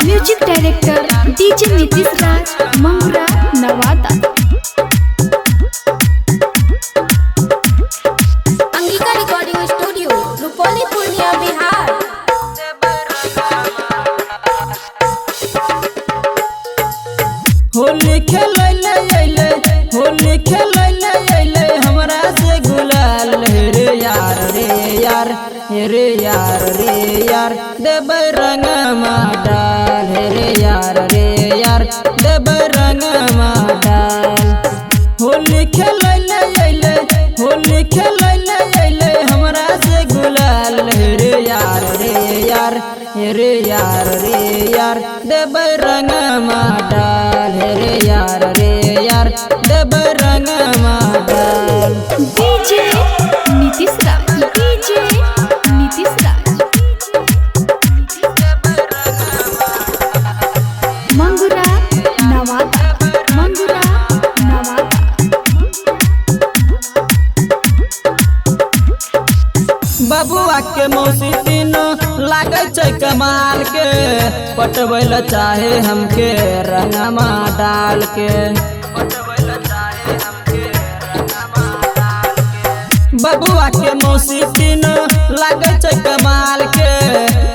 Music director DJ Nitish Raj, Mangura Nawada. Angika recording studio, Rupauli, Purnia, Bihar. Holi खेले होली खेले हमरा से गुलाल रे यार रे यार देव रंग डाल रे यार देव रंग डाल। होली खेले हमरा से गुलाल रे यार देव रंग डाल रे यार देव रंग डाल। DJ Nitish Raj, DJ Nitish Raj, Mangura Nawada, Mangura Nawada. बबुआ के मौसी तीनों लागे छै कमाल के, पटवैल चाहे हमके रंगमा डाल के। बबुआ के मौसी तीनों लागे छै कमाल के,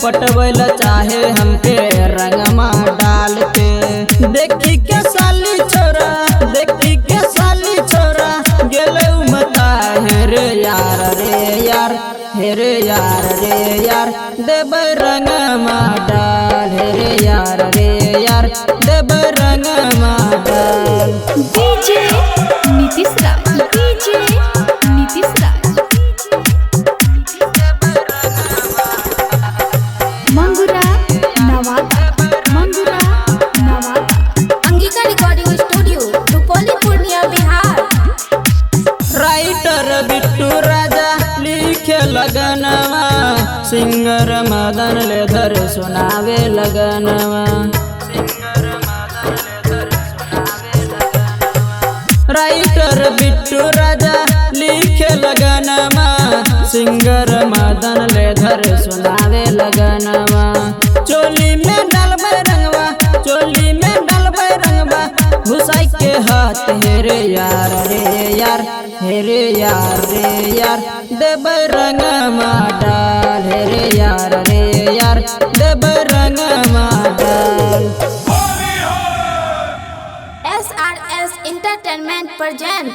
पटवैल चाहे हमके रंगमा डाल के। देखी के साली छोरा गेले मता रे यार देव रंग डाल रे यार देव रंग डाल। DJ Nitish Raj, DJ Nitish Raj, Mangura Nawada, Mangura Nawada. Angika recording studio, Rupauli, Purnia, Bihar. Writer Bittu Raja लिखे लगनवा, सिंगर मदन लेधर सुनावे लगनवा। राइटर बिट्टू राजा लिखे लगनवा, सिंगर मदन लेधर सुनावे लगनवा। चोली में डलबे रंगवा घुसाई के हाथ हेरे यार देव रंग डाल रे यार देव रंग डाल। SRS entertainment present